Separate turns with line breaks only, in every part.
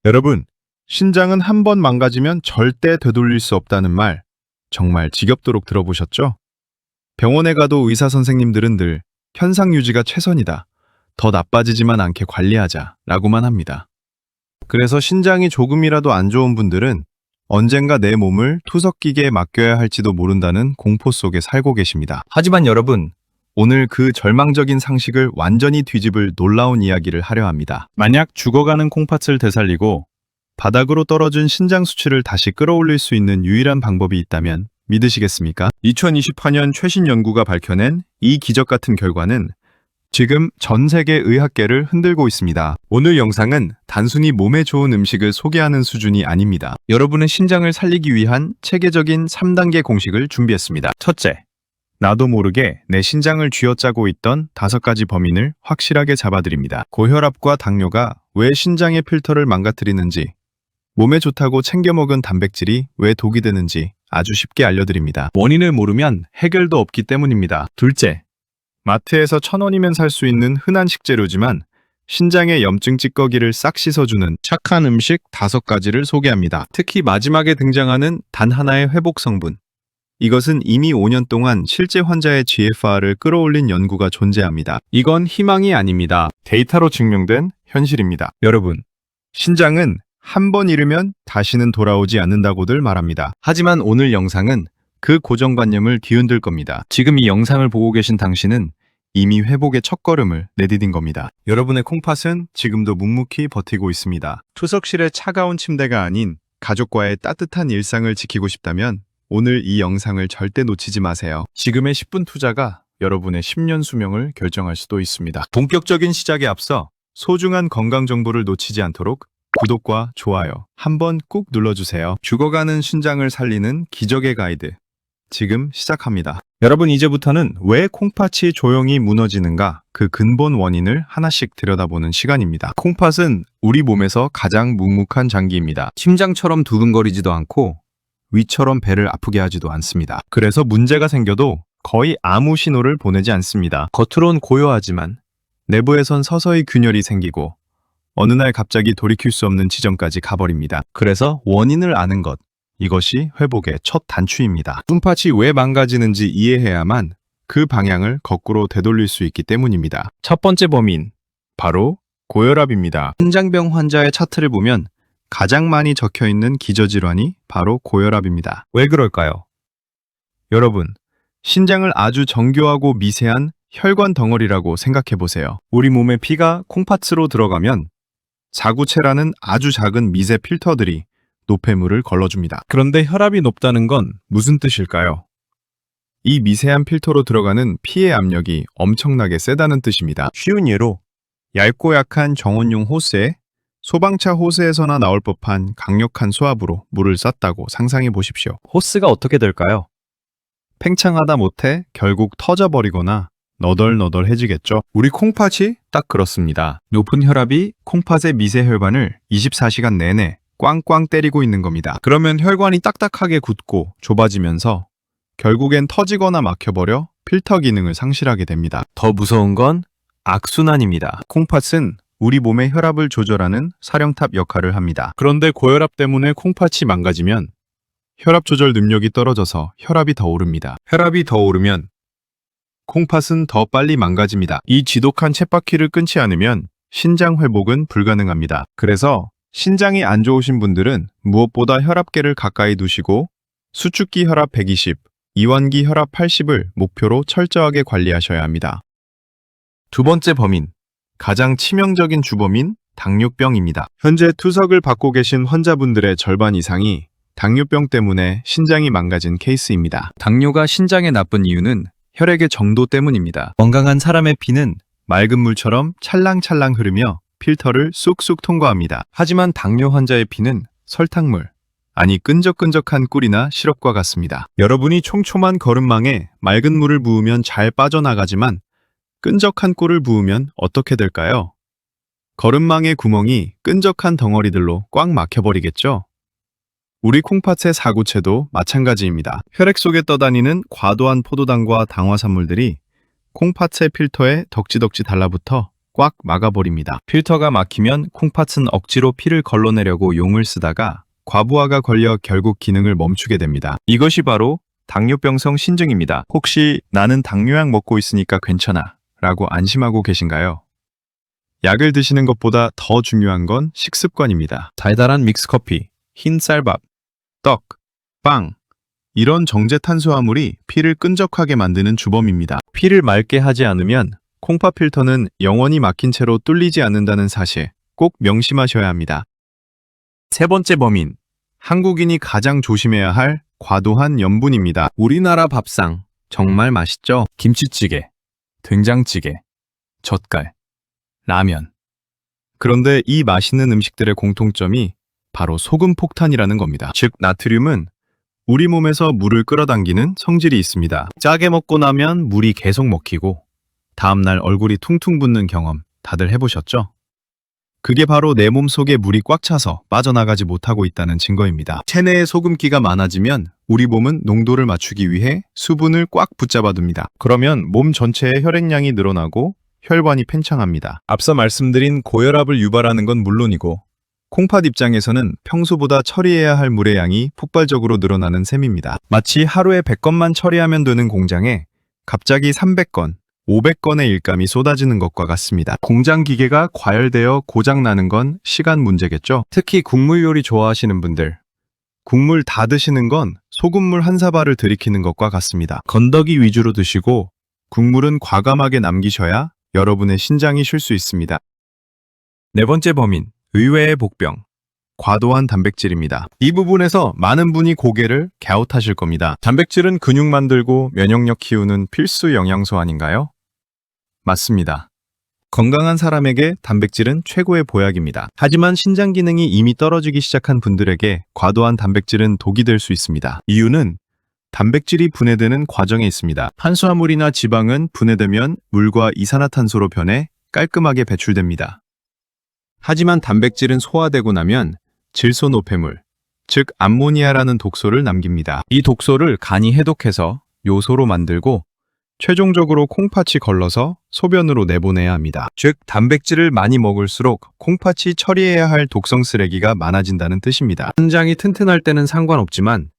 여러분, 신장은 한 번 망가지면 절대 되돌릴 수 없다는 말 정말 지겹도록 들어보셨죠? 병원에 가도 의사 선생님들은 늘 현상 유지가 최선이다. 더 나빠지지만 않게 관리하자 라고만 합니다. 그래서 신장이 조금이라도 안 좋은 분들은 언젠가 내 몸을 투석기계에 맡겨야 할지도 모른다는 공포 속에 살고 계십니다. 하지만 여러분, 오늘 그 절망적인 상식을 완전히 뒤집을 놀라운 이야기를 하려 합니다. 만약 죽어가는 콩팥을 되살리고 바닥으로 떨어진 신장 수치를 다시 끌어올릴 수 있는 유일한 방법이 있다면 믿으시겠습니까? 2028년 최신 연구가 밝혀낸 이 기적 같은 결과는 지금 전 세계 의학계를 흔들고 있습니다. 오늘 영상은 단순히 몸에 좋은 음식을 소개하는 수준이 아닙니다. 여러분의 신장을 살리기 위한 체계적인 3단계 공식을 준비했습니다. 첫째, 나도 모르게 내 신장을 쥐어짜고 있던 5가지 범인을 확실하게 잡아드립니다. 고혈압과 당뇨가 왜 신장의 필터를 망가뜨리는지, 몸에 좋다고 챙겨 먹은 단백질이 왜 독이 되는지 아주 쉽게 알려드립니다. 원인을 모르면 해결도 없기 때문입니다. 둘째, 마트에서 1,000원이면 살 수 있는 흔한 식재료지만 신장의 염증 찌꺼기를 싹 씻어주는 착한 음식 5가지를 소개합니다. 특히 마지막에 등장하는 단 하나의 회복 성분. 이것은 이미 5년 동안 실제 환자의 GFR을 끌어올린 연구가 존재합니다. 이건 희망이 아닙니다. 데이터로 증명된 현실입니다. 여러분, 신장은 한 번 잃으면 다시는 돌아오지 않는다고들 말합니다. 하지만 오늘 영상은 그 고정관념을 뒤흔들 겁니다. 지금 이 영상을 보고 계신 당신은 이미 회복의 첫걸음을 내디딘 겁니다. 여러분의 콩팥은 지금도 묵묵히 버티고 있습니다. 투석실의 차가운 침대가 아닌 가족과의 따뜻한 일상을 지키고 싶다면 오늘 이 영상을 절대 놓치지 마세요. 지금의 10분 투자가 여러분의 10년 수명을 결정할 수도 있습니다. 본격적인 시작에 앞서 소중한 건강 정보를 놓치지 않도록 구독과 좋아요 한번 꾹 눌러주세요. 죽어가는 신장을 살리는 기적의 가이드. 지금 시작합니다. 여러분, 이제부터는 왜 콩팥이 조용히 무너지는가 그 근본 원인을 하나씩 들여다보는 시간입니다. 콩팥은 우리 몸에서 가장 묵묵한 장기입니다. 심장처럼 두근거리지도 않고 위처럼 배를 아프게 하지도 않습니다. 그래서 문제가 생겨도 거의 아무 신호를 보내지 않습니다. 겉으론 고요하지만 내부에선 서서히 균열이 생기고 어느 날 갑자기 돌이킬 수 없는 지점까지 가버립니다. 그래서 원인을 아는 것, 이것이 회복의 첫 단추입니다. 콩팥이 왜 망가지는지 이해해야만 그 방향을 거꾸로 되돌릴 수 있기 때문입니다. 첫 번째 범인, 바로 고혈압입니다. 신장병 환자의 차트를 보면 가장 많이 적혀있는 기저질환이 바로 고혈압입니다. 왜 그럴까요? 여러분, 신장을 아주 정교하고 미세한 혈관 덩어리라고 생각해보세요. 우리 몸의 피가 콩팥으로 들어가면 자구체라는 아주 작은 미세 필터들이 노폐물을 걸러줍니다. 그런데 혈압이 높다는 건 무슨 뜻일까요? 이 미세한 필터로 들어가는 피의 압력이 엄청나게 세다는 뜻입니다. 쉬운 예로 얇고 약한 정원용 호스에 소방차 호스에서나 나올 법한 강력한 수압으로 물을 쐈다고 상상해 보십시오. 호스가 어떻게 될까요? 팽창하다 못해 결국 터져버리거나 너덜너덜해지겠죠. 우리 콩팥이 딱 그렇습니다. 높은 혈압이 콩팥의 미세 혈관을 24시간 내내 꽝꽝 때리고 있는 겁니다. 그러면 혈관이 딱딱하게 굳고 좁아지면서 결국엔 터지거나 막혀버려 필터 기능을 상실하게 됩니다. 더 무서운 건 악순환입니다. 콩팥은 우리 몸의 혈압을 조절하는 사령탑 역할을 합니다. 그런데 고혈압 때문에 콩팥이 망가지면 혈압 조절 능력이 떨어져서 혈압이 더 오릅니다. 혈압이 더 오르면 콩팥은 더 빨리 망가집니다. 이 지독한 쳇바퀴를 끊지 않으면 신장 회복은 불가능합니다. 그래서 신장이 안 좋으신 분들은 무엇보다 혈압계를 가까이 두시고 수축기 혈압 120, 이완기 혈압 80을 목표로 철저하게 관리하셔야 합니다. 두 번째 범인, 가장 치명적인 주범인 당뇨병입니다. 현재 투석을 받고 계신 환자분들의 절반 이상이 당뇨병 때문에 신장이 망가진 케이스입니다. 당뇨가 신장에 나쁜 이유는 혈액의 정도 때문입니다. 건강한 사람의 피는 맑은 물처럼 찰랑찰랑 흐르며 필터를 쑥쑥 통과합니다. 하지만 당뇨 환자의 피는 설탕물, 아니 끈적끈적한 꿀이나 시럽과 같습니다. 여러분이 촘촘한 거름망에 맑은 물을 부으면 잘 빠져나가지만 끈적한 꿀을 부으면 어떻게 될까요? 거름망의 구멍이 끈적한 덩어리들로 꽉 막혀버리겠죠? 우리 콩팥의 사구체도 마찬가지입니다. 혈액 속에 떠다니는 과도한 포도당과 당화산물들이 콩팥의 필터에 덕지덕지 달라붙어 꽉 막아버립니다. 필터가 막히면 콩팥은 억지로 피를 걸러내려고 용을 쓰다가 과부하가 걸려 결국 기능을 멈추게 됩니다. 이것이 바로 당뇨병성 신증입니다. 혹시 나는 당뇨약 먹고 있으니까 괜찮아 라고 안심하고 계신가요? 약을 드시는 것보다 더 중요한 건 식습관입니다. 달달한 믹스커피, 흰 쌀밥, 떡, 빵 이런 정제 탄수화물이 피를 끈적하게 만드는 주범입니다. 피를 맑게 하지 않으면 콩팥 필터는 영원히 막힌 채로 뚫리지 않는다는 사실 꼭 명심하셔야 합니다. 세 번째 범인, 한국인이 가장 조심해야 할 과도한 염분입니다. 우리나라 밥상 정말 맛있죠? 김치찌개, 된장찌개, 젓갈, 라면. 그런데 이 맛있는 음식들의 공통점이 바로 소금 폭탄이라는 겁니다. 즉, 나트륨은 우리 몸에서 물을 끌어당기는 성질이 있습니다. 짜게 먹고 나면 물이 계속 먹히고 다음날 얼굴이 퉁퉁 붓는 경험 다들 해보셨죠? 그게 바로 내 몸 속에 물이 꽉 차서 빠져나가지 못하고 있다는 증거입니다. 체내에 소금기가 많아지면 우리 몸은 농도를 맞추기 위해 수분을 꽉 붙잡아둡니다. 그러면 몸 전체의 혈액량이 늘어나고 혈관이 팽창합니다. 앞서 말씀드린 고혈압을 유발하는 건 물론이고 콩팥 입장에서는 평소보다 처리해야 할 물의 양이 폭발적으로 늘어나는 셈입니다. 마치 하루에 100건만 처리하면 되는 공장에 갑자기 300건, 500건의 일감이 쏟아지는 것과 같습니다. 공장 기계가 과열되어 고장나는 건 시간 문제겠죠? 특히 국물 요리 좋아하시는 분들, 국물 다 드시는 건 소금물 한 사발을 들이키는 것과 같습니다. 건더기 위주로 드시고 국물은 과감하게 남기셔야 여러분의 신장이 쉴 수 있습니다. 네 번째 범인, 의외의 복병, 과도한 단백질입니다. 이 부분에서 많은 분이 고개를 갸웃하실 겁니다. 단백질은 근육 만들고 면역력 키우는 필수 영양소 아닌가요? 맞습니다. 건강한 사람에게 단백질은 최고의 보약입니다. 하지만 신장 기능이 이미 떨어지기 시작한 분들에게 과도한 단백질은 독이 될 수 있습니다. 이유는 단백질이 분해되는 과정에 있습니다. 탄수화물이나 지방은 분해되면 물과 이산화탄소로 변해 깔끔하게 배출됩니다. 하지만 단백질은 소화되고 나면 질소노폐물, 즉 암모니아라는 독소를 남깁니다. 이 독소를 간이 해독해서 요소로 만들고 최종적으로 콩팥이 걸러서 소변으로 내보내야 합니다. 즉 단백질을 많이 먹을수록 콩팥이 처리해야 할 독성 쓰레기가 많아진다는 뜻입니다. 신장이 튼튼할 때는 상관없지만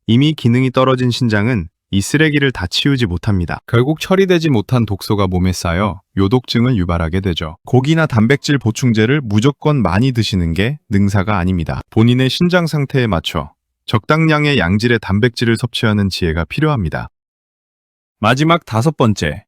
이미 기능이 떨어진 신장은 이 쓰레기를 다 치우지 못합니다. 결국 처리되지 못한 독소가 몸에 쌓여 요독증을 유발하게 되죠. 고기나 단백질 보충제를 무조건 많이 드시는 게 능사가 아닙니다. 본인의 신장 상태에 맞춰 적당량의 양질의 단백질을 섭취하는 지혜가 필요합니다. 마지막 다섯 번째,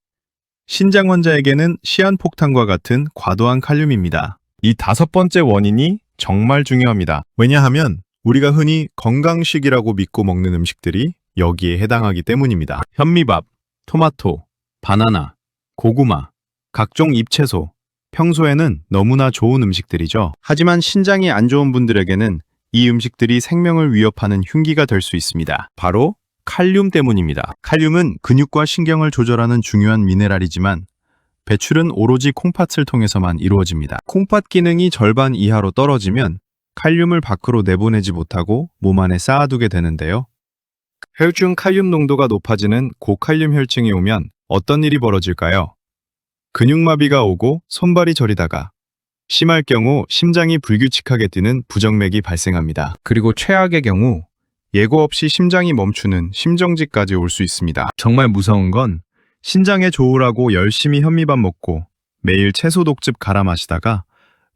신장 환자에게는 시한폭탄과 같은 과도한 칼륨입니다. 이 다섯 번째 원인이 정말 중요합니다. 왜냐하면 우리가 흔히 건강식이라고 믿고 먹는 음식들이 여기에 해당하기 때문입니다. 현미밥, 토마토, 바나나, 고구마, 각종 잎채소, 평소에는 너무나 좋은 음식들이죠. 하지만 신장이 안 좋은 분들에게는 이 음식들이 생명을 위협하는 흉기가 될 수 있습니다. 바로 칼륨 때문입니다. 칼륨은 근육과 신경을 조절하는 중요한 미네랄이지만 배출은 오로지 콩팥을 통해서만 이루어집니다. 콩팥 기능이 절반 이하로 떨어지면 칼륨을 밖으로 내보내지 못하고 몸 안에 쌓아두게 되는데요. 혈중 칼륨 농도가 높아지는 고칼륨 혈증이 오면 어떤 일이 벌어질까요? 근육마비가 오고 손발이 저리다가 심할 경우 심장이 불규칙하게 뛰는 부정맥이 발생합니다. 그리고 최악의 경우 예고 없이 심장이 멈추는 심정지까지 올 수 있습니다. 정말 무서운 건 신장에 좋으라고 열심히 현미밥 먹고 매일 채소 독즙 갈아 마시다가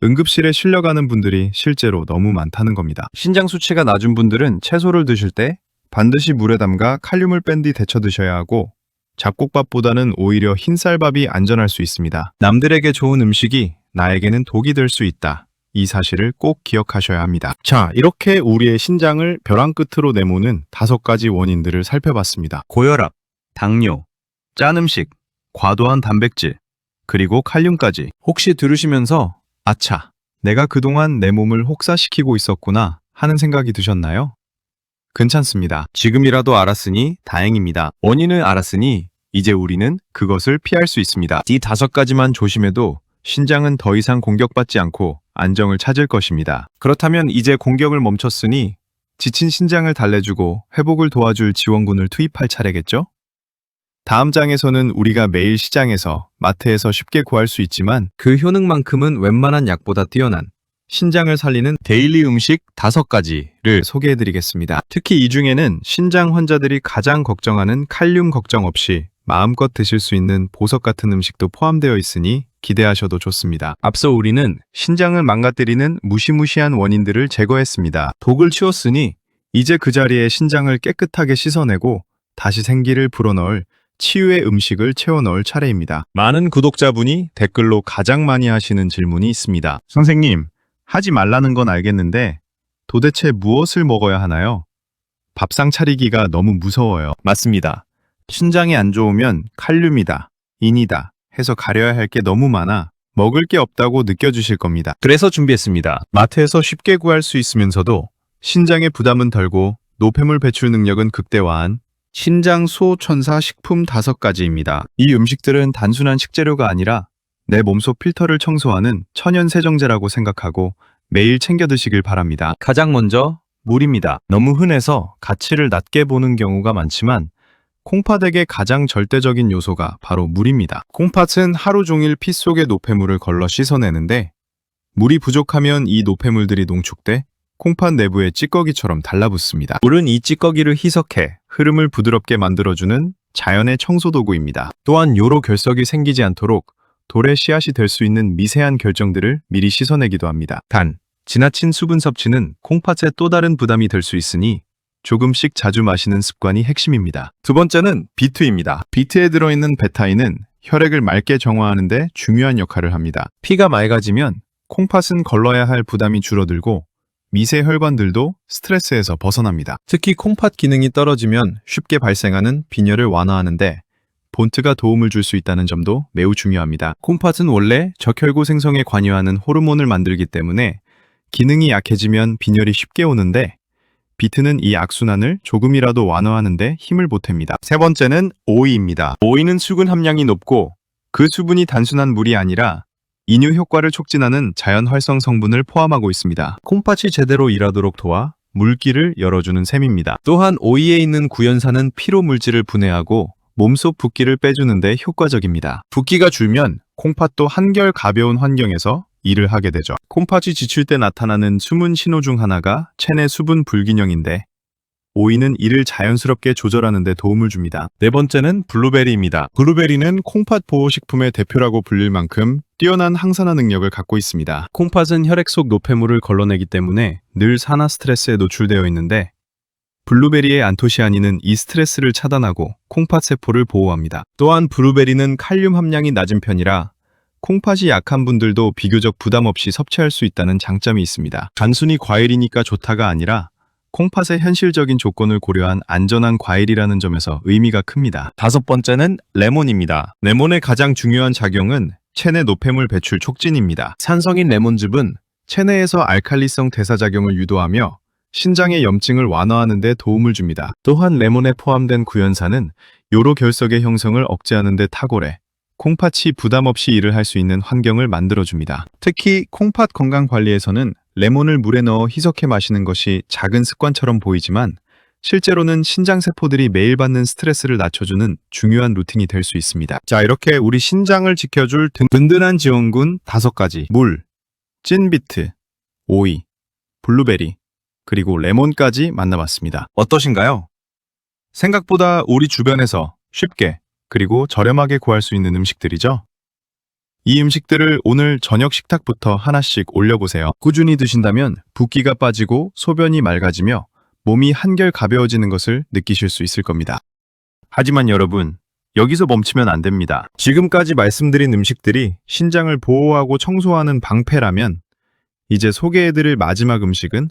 응급실에 실려가는 분들이 실제로 너무 많다는 겁니다. 신장 수치가 낮은 분들은 채소를 드실 때 반드시 물에 담가 칼륨을 뺀 뒤 데쳐 드셔야 하고 잡곡밥보다는 오히려 흰쌀밥이 안전할 수 있습니다. 남들에게 좋은 음식이 나에게는 독이 될 수 있다. 이 사실을 꼭 기억하셔야 합니다. 자, 이렇게 우리의 신장을 벼랑 끝으로 내모는 5가지 원인들을 살펴봤습니다. 고혈압, 당뇨, 짠 음식, 과도한 단백질, 그리고 칼륨까지. 혹시 들으시면서 아차, 내가 그동안 내 몸을 혹사시키고 있었구나 하는 생각이 드셨나요? 괜찮습니다. 지금이라도 알았으니 다행입니다. 원인을 알았으니 이제 우리는 그것을 피할 수 있습니다. 이 5가지만 조심해도 신장은 더 이상 공격받지 않고 안정을 찾을 것입니다. 그렇다면 이제 공격을 멈췄으니 지친 신장을 달래주고 회복을 도와줄 지원군을 투입할 차례겠죠? 다음 장에서는 우리가 매일 시장에서, 마트에서 쉽게 구할 수 있지만
그 효능만큼은 웬만한 약보다 뛰어난
신장을 살리는 데일리 음식 5가지를 소개해드리겠습니다. 특히 이 중에는 신장 환자들이 가장 걱정하는 칼륨 걱정 없이 마음껏 드실 수 있는 보석 같은 음식도 포함되어 있으니 기대하셔도 좋습니다. 앞서 우리는 신장을 망가뜨리는 무시무시한 원인들을 제거했습니다. 독을 치웠으니 이제 그 자리에 신장을 깨끗하게 씻어내고 다시 생기를 불어넣을 치유의 음식을 채워넣을 차례입니다. 많은 구독자분이 댓글로 가장 많이 하시는 질문이 있습니다. 선생님, 하지 말라는 건 알겠는데 도대체 무엇을 먹어야 하나요? 밥상 차리기가 너무 무서워요. 맞습니다. 신장이 안 좋으면 칼륨이다, 인이다 해서 가려야 할 게 너무 많아 먹을 게 없다고 느껴지실 겁니다. 그래서 준비했습니다. 마트에서 쉽게 구할 수 있으면서도 신장의 부담은 덜고 노폐물 배출 능력은 극대화한 신장 수호천사 식품 5가지입니다. 이 음식들은 단순한 식재료가 아니라 내 몸속 필터를 청소하는 천연 세정제라고 생각하고 매일 챙겨 드시길 바랍니다. 가장 먼저 물입니다. 너무 흔해서 가치를 낮게 보는 경우가 많지만 콩팥에게 가장 절대적인 요소가 바로 물입니다. 콩팥은 하루 종일 피 속의 노폐물을 걸러 씻어내는데 물이 부족하면 이 노폐물들이 농축돼 콩팥 내부에 찌꺼기처럼 달라붙습니다. 물은 이 찌꺼기를 희석해 흐름을 부드럽게 만들어주는 자연의 청소도구입니다. 또한 요로 결석이 생기지 않도록 돌의 씨앗이 될 수 있는 미세한 결정들을 미리 씻어내기도 합니다. 단, 지나친 수분 섭취는 콩팥에 또 다른 부담이 될 수 있으니 조금씩 자주 마시는 습관이 핵심입니다. 두 번째는 비트입니다. 비트에 들어있는 베타인은 혈액을 맑게 정화하는 데 중요한 역할을 합니다. 피가 맑아지면 콩팥은 걸러야 할 부담이 줄어들고 미세 혈관들도 스트레스에서 벗어납니다. 특히 콩팥 기능이 떨어지면 쉽게 발생하는 빈혈을 완화하는데 본트가 도움을 줄 수 있다는 점도 매우 중요합니다. 콩팥은 원래 적혈구 생성에 관여하는 호르몬을 만들기 때문에 기능이 약해지면 빈혈이 쉽게 오는데 비트는 이 악순환을 조금이라도 완화하는 데 힘을 보탭니다. 세 번째는 오이입니다. 오이는 수분 함량이 높고 그 수분이 단순한 물이 아니라 이뇨 효과를 촉진하는 자연 활성 성분을 포함하고 있습니다. 콩팥이 제대로 일하도록 도와 물기를 열어주는 셈입니다. 또한 오이에 있는 구연산은 피로 물질을 분해하고 몸속 붓기를 빼주는 데 효과적입니다. 붓기가 줄면 콩팥도 한결 가벼운 환경에서 일을 하게 되죠. 콩팥이 지칠 때 나타나는 숨은 신호 중 하나가 체내 수분 불균형인데 오이는 이를 자연스럽게 조절하는 데 도움을 줍니다. 네 번째는 블루베리입니다. 블루베리는 콩팥 보호식품의 대표라고 불릴 만큼 뛰어난 항산화 능력을 갖고 있습니다. 콩팥은 혈액 속 노폐물을 걸러내기 때문에 늘 산화 스트레스에 노출되어 있는데 블루베리의 안토시아닌은 이 스트레스를 차단하고 콩팥 세포를 보호합니다. 또한 블루베리는 칼륨 함량이 낮은 편이라 콩팥이 약한 분들도 비교적 부담 없이 섭취할 수 있다는 장점이 있습니다. 단순히 과일이니까 좋다가 아니라 콩팥의 현실적인 조건을 고려한 안전한 과일이라는 점에서 의미가 큽니다. 다섯 번째는 레몬입니다. 레몬의 가장 중요한 작용은 체내 노폐물 배출 촉진입니다. 산성인 레몬즙은 체내에서 알칼리성 대사작용을 유도하며 신장의 염증을 완화하는 데 도움을 줍니다. 또한 레몬에 포함된 구연산은 요로 결석의 형성을 억제하는 데 탁월해 콩팥이 부담 없이 일을 할 수 있는 환경을 만들어줍니다. 특히 콩팥 건강 관리에서는 레몬을 물에 넣어 희석해 마시는 것이 작은 습관처럼 보이지만 실제로는 신장세포들이 매일 받는 스트레스를 낮춰주는 중요한 루틴이 될 수 있습니다. 자, 이렇게 우리 신장을 지켜줄 든든한 지원군 5가지 물, 찐비트, 오이, 블루베리, 그리고 레몬까지 만나봤습니다. 어떠신가요? 생각보다 우리 주변에서 쉽게 그리고 저렴하게 구할 수 있는 음식들이죠? 이 음식들을 오늘 저녁 식탁부터 하나씩 올려보세요. 꾸준히 드신다면 붓기가 빠지고 소변이 맑아지며 몸이 한결 가벼워지는 것을 느끼실 수 있을 겁니다. 하지만 여러분, 여기서 멈추면 안 됩니다. 지금까지 말씀드린 음식들이 신장을 보호하고 청소하는 방패라면 이제 소개해드릴 마지막 음식은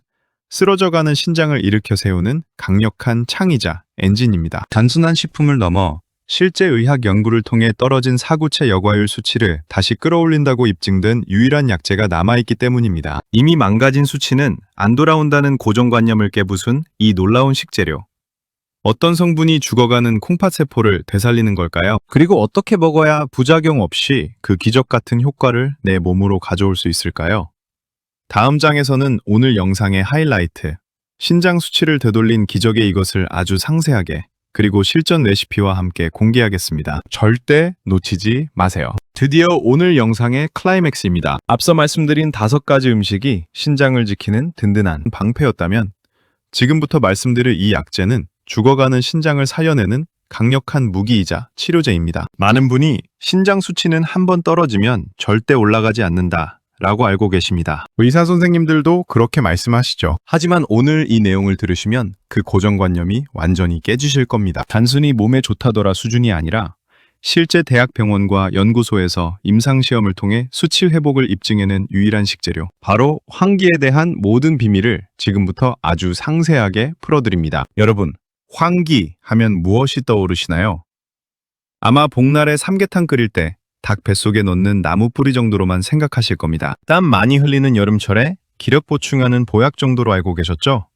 쓰러져가는 신장을 일으켜 세우는 강력한 창이자 엔진입니다. 단순한 식품을 넘어 실제 의학 연구를 통해 떨어진 사구체 여과율 수치를 다시 끌어올린다고 입증된 유일한 약재가 남아있기 때문입니다. 이미 망가진 수치는 안 돌아온다는 고정관념을 깨부순 이 놀라운 식재료. 어떤 성분이 죽어가는 콩팥세포를 되살리는 걸까요? 그리고 어떻게 먹어야 부작용 없이 그 기적 같은 효과를 내 몸으로 가져올 수 있을까요? 다음 장에서는 오늘 영상의 하이라이트, 신장 수치를 되돌린 기적의 이것을 아주 상세하게 그리고 실전 레시피와 함께 공개하겠습니다. 절대 놓치지 마세요. 드디어 오늘 영상의 클라이맥스입니다. 앞서 말씀드린 5가지 음식이 신장을 지키는 든든한 방패였다면 지금부터 말씀드릴 이 약재는 죽어가는 신장을 살려내는 강력한 무기이자 치료제입니다. 많은 분이 신장 수치는 한 번 떨어지면 절대 올라가지 않는다 라고 알고 계십니다. 의사 선생님들도 그렇게 말씀하시죠. 하지만 오늘 이 내용을 들으시면 그 고정관념이 완전히 깨지실 겁니다. 단순히 몸에 좋다더라 수준이 아니라 실제 대학병원과 연구소에서 임상시험을 통해 수치 회복을 입증해낸 유일한 식재료, 바로 환기에 대한 모든 비밀을 지금부터 아주 상세하게 풀어드립니다. 여러분, 환기 하면 무엇이 떠오르시나요? 아마 복날에 삼계탕 끓일 때 닭 뱃속에 넣는 나무 뿌리 정도로만 생각하실 겁니다. 땀 많이 흘리는 여름철에 기력 보충하는 보약 정도로 알고 계셨죠?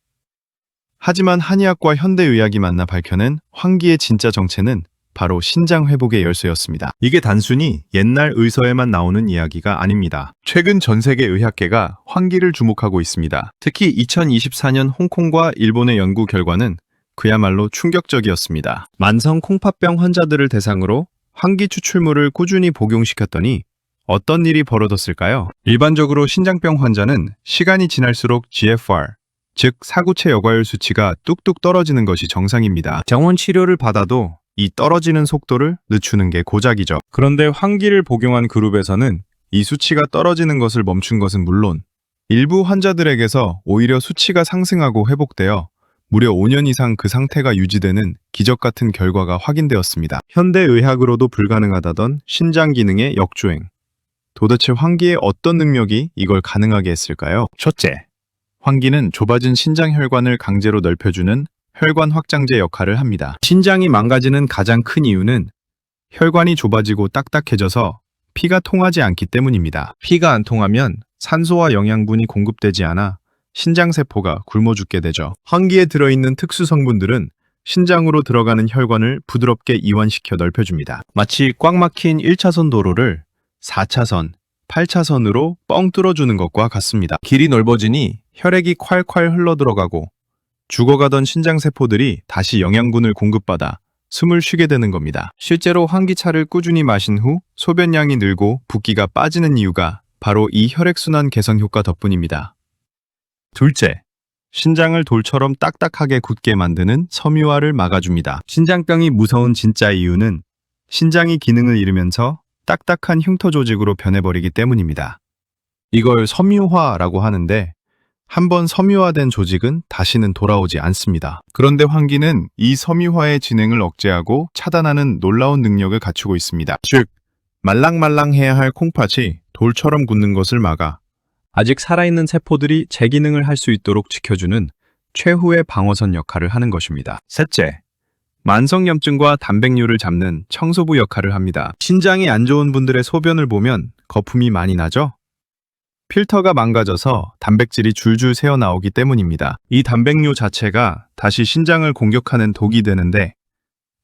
하지만 한의학과 현대의학이 만나 밝혀낸 환기의 진짜 정체는 바로 신장 회복의 열쇠였습니다. 이게 단순히 옛날 의서에만 나오는 이야기가 아닙니다. 최근 전 세계 의학계가 환기를 주목하고 있습니다. 특히 2024년 홍콩과 일본의 연구 결과는 그야말로 충격적이었습니다. 만성 콩팥병 환자들을 대상으로 환기 추출물을 꾸준히 복용시켰더니 어떤 일이 벌어졌을까요? 일반적으로 신장병 환자는 시간이 지날수록 GFR, 즉 사구체 여과율 수치가 뚝뚝 떨어지는 것이 정상입니다. 병원 치료를 받아도 이 떨어지는 속도를 늦추는 게 고작이죠. 그런데 환기를 복용한 그룹에서는 이 수치가 떨어지는 것을 멈춘 것은 물론 일부 환자들에게서 오히려 수치가 상승하고 회복되어 무려 5년 이상 그 상태가 유지되는 기적 같은 결과가 확인되었습니다. 현대의학으로도 불가능하다던 신장 기능의 역주행. 도대체 환기의 어떤 능력이 이걸 가능하게 했을까요? 첫째, 환기는 좁아진 신장 혈관을 강제로 넓혀주는 혈관 확장제 역할을 합니다. 신장이 망가지는 가장 큰 이유는 혈관이 좁아지고 딱딱해져서 피가 통하지 않기 때문입니다. 피가 안 통하면 산소와 영양분이 공급되지 않아 신장세포가 굶어 죽게 되죠. 환기에 들어있는 특수 성분들은 신장으로 들어가는 혈관을 부드럽게 이완시켜 넓혀줍니다. 마치 꽉 막힌 1차선 도로를 4차선, 8차선으로 뻥 뚫어주는 것과 같습니다. 길이 넓어지니 혈액이 콸콸 흘러들어가고 죽어가던 신장세포들이 다시 영양분을 공급받아 숨을 쉬게 되는 겁니다. 실제로 환기차를 꾸준히 마신 후 소변량이 늘고 붓기가 빠지는 이유가 바로 이 혈액순환 개선 효과 덕분입니다. 둘째, 신장을 돌처럼 딱딱하게 굳게 만드는 섬유화를 막아줍니다. 신장병이 무서운 진짜 이유는 신장이 기능을 잃으면서 딱딱한 흉터 조직으로 변해버리기 때문입니다. 이걸 섬유화라고 하는데 한번 섬유화된 조직은 다시는 돌아오지 않습니다. 그런데 환기는 이 섬유화의 진행을 억제하고 차단하는 놀라운 능력을 갖추고 있습니다. 즉, 말랑말랑해야 할 콩팥이 돌처럼 굳는 것을 막아 아직 살아있는 세포들이 제 기능을 할 수 있도록 지켜주는 최후의 방어선 역할을 하는 것입니다. 셋째, 만성염증과 단백뇨를 잡는 청소부 역할을 합니다. 신장이 안 좋은 분들의 소변을 보면 거품이 많이 나죠? 필터가 망가져서 단백질이 줄줄 새어나오기 때문입니다. 이 단백뇨 자체가 다시 신장을 공격하는 독이 되는데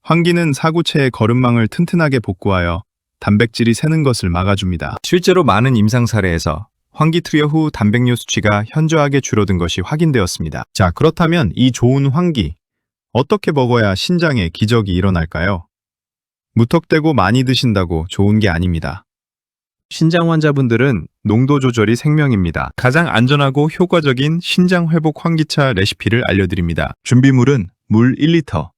환기는 사구체의 거름망을 튼튼하게 복구하여 단백질이 새는 것을 막아줍니다. 실제로 많은 임상 사례에서 환기 투여 후 단백뇨 수치가 현저하게 줄어든 것이 확인되었습니다. 자, 그렇다면 이 좋은 환기, 어떻게 먹어야 신장에 기적이 일어날까요? 무턱대고 많이 드신다고 좋은 게 아닙니다. 신장 환자분들은 농도 조절이 생명입니다. 가장 안전하고 효과적인 신장 회복 환기차 레시피를 알려드립니다. 준비물은 물 1리터,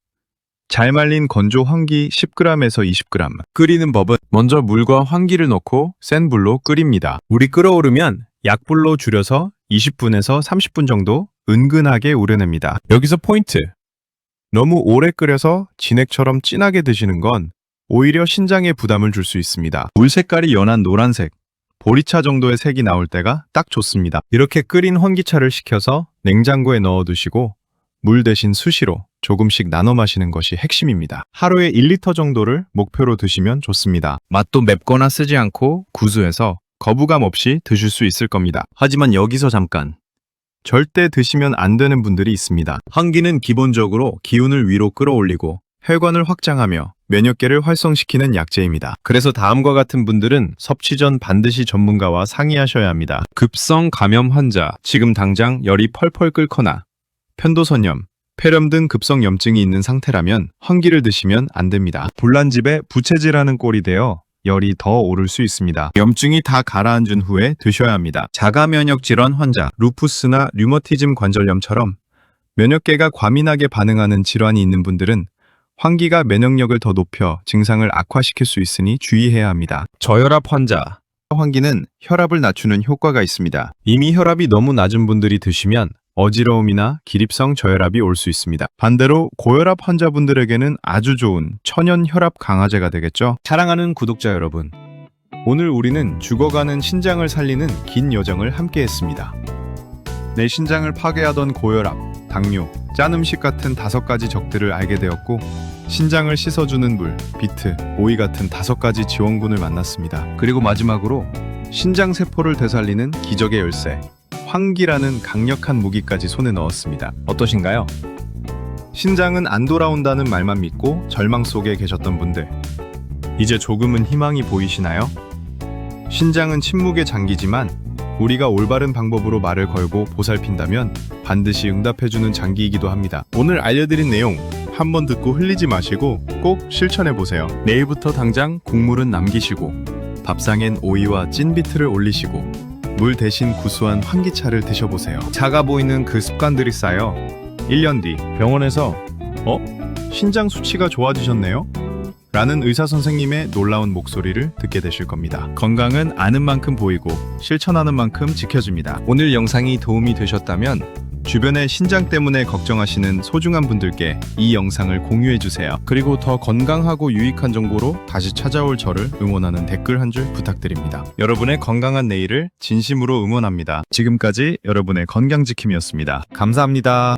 잘 말린 건조 환기 10g에서 20g. 끓이는 법은 먼저 물과 환기를 넣고 센 불로 끓입니다. 물이 끓어오르면 약불로 줄여서 20분에서 30분 정도 은근하게 우려냅니다. 여기서 포인트! 너무 오래 끓여서 진액처럼 진하게 드시는 건 오히려 신장에 부담을 줄 수 있습니다. 물 색깔이 연한 노란색, 보리차 정도의 색이 나올 때가 딱 좋습니다. 이렇게 끓인 환기차를 식혀서 냉장고에 넣어두시고 물 대신 수시로 조금씩 나눠 마시는 것이 핵심입니다. 하루에 1리터 정도를 목표로 드시면 좋습니다. 맛도 맵거나 쓰지 않고 구수해서 거부감 없이 드실 수 있을 겁니다. 하지만 여기서 잠깐! 절대 드시면 안 되는 분들이 있습니다. 환기는 기본적으로 기운을 위로 끌어올리고 혈관을 확장하며 면역계를 활성시키는 약재입니다. 그래서 다음과 같은 분들은 섭취 전 반드시 전문가와 상의하셔야 합니다. 급성 감염 환자, 지금 당장 열이 펄펄 끓거나 편도선염, 폐렴 등 급성염증이 있는 상태라면 환기를 드시면 안 됩니다.
불난집에 부채질하는 꼴이 되어 열이 더 오를 수 있습니다.
염증이 다 가라앉은 후에 드셔야 합니다. 자가 면역 질환 환자, 루푸스나 류머티즘 관절염처럼 면역계가 과민하게 반응하는 질환이 있는 분들은 환기가 면역력을 더 높여 증상을 악화시킬 수 있으니 주의해야 합니다.
저혈압 환자.
환기는 혈압을 낮추는 효과가 있습니다. 이미 혈압이 너무 낮은 분들이 드시면 어지러움이나 기립성 저혈압이 올 수 있습니다. 반대로 고혈압 환자분들에게는 아주 좋은 천연 혈압 강화제가 되겠죠. 사랑하는 구독자 여러분, 오늘 우리는 죽어가는 신장을 살리는 긴 여정을 함께 했습니다. 내 신장을 파괴하던 고혈압, 당뇨, 짠 음식 같은 5가지 적들을 알게 되었고, 신장을 씻어주는 물, 비트, 오이 같은 5가지 지원군을 만났습니다. 그리고 마지막으로 신장 세포를 되살리는 기적의 열쇠, 환기라는 강력한 무기까지 손에 넣었습니다.
어떠신가요?
신장은 안 돌아온다는 말만 믿고 절망 속에 계셨던 분들, 이제 조금은 희망이 보이시나요? 신장은 침묵의 장기지만 우리가 올바른 방법으로 말을 걸고 보살핀다면 반드시 응답해주는 장기이기도 합니다. 오늘 알려드린 내용 한번 듣고 흘리지 마시고 꼭 실천해보세요. 내일부터 당장 국물은 남기시고 밥상엔 오이와 찐비트를 올리시고 물 대신 구수한 환기차를 드셔보세요. 작아 보이는 그 습관들이 쌓여 1년 뒤 병원에서 신장 수치가 좋아지셨네요? 라는 의사 선생님의 놀라운 목소리를 듣게 되실 겁니다. 건강은 아는 만큼 보이고 실천하는 만큼 지켜집니다. 오늘 영상이 도움이 되셨다면 주변에 신장 때문에 걱정하시는 소중한 분들께 이 영상을 공유해주세요. 그리고 더 건강하고 유익한 정보로 다시 찾아올 저를 응원하는 댓글 한 줄 부탁드립니다. 여러분의 건강한 내일을 진심으로 응원합니다. 지금까지 여러분의 건강지킴이었습니다. 감사합니다.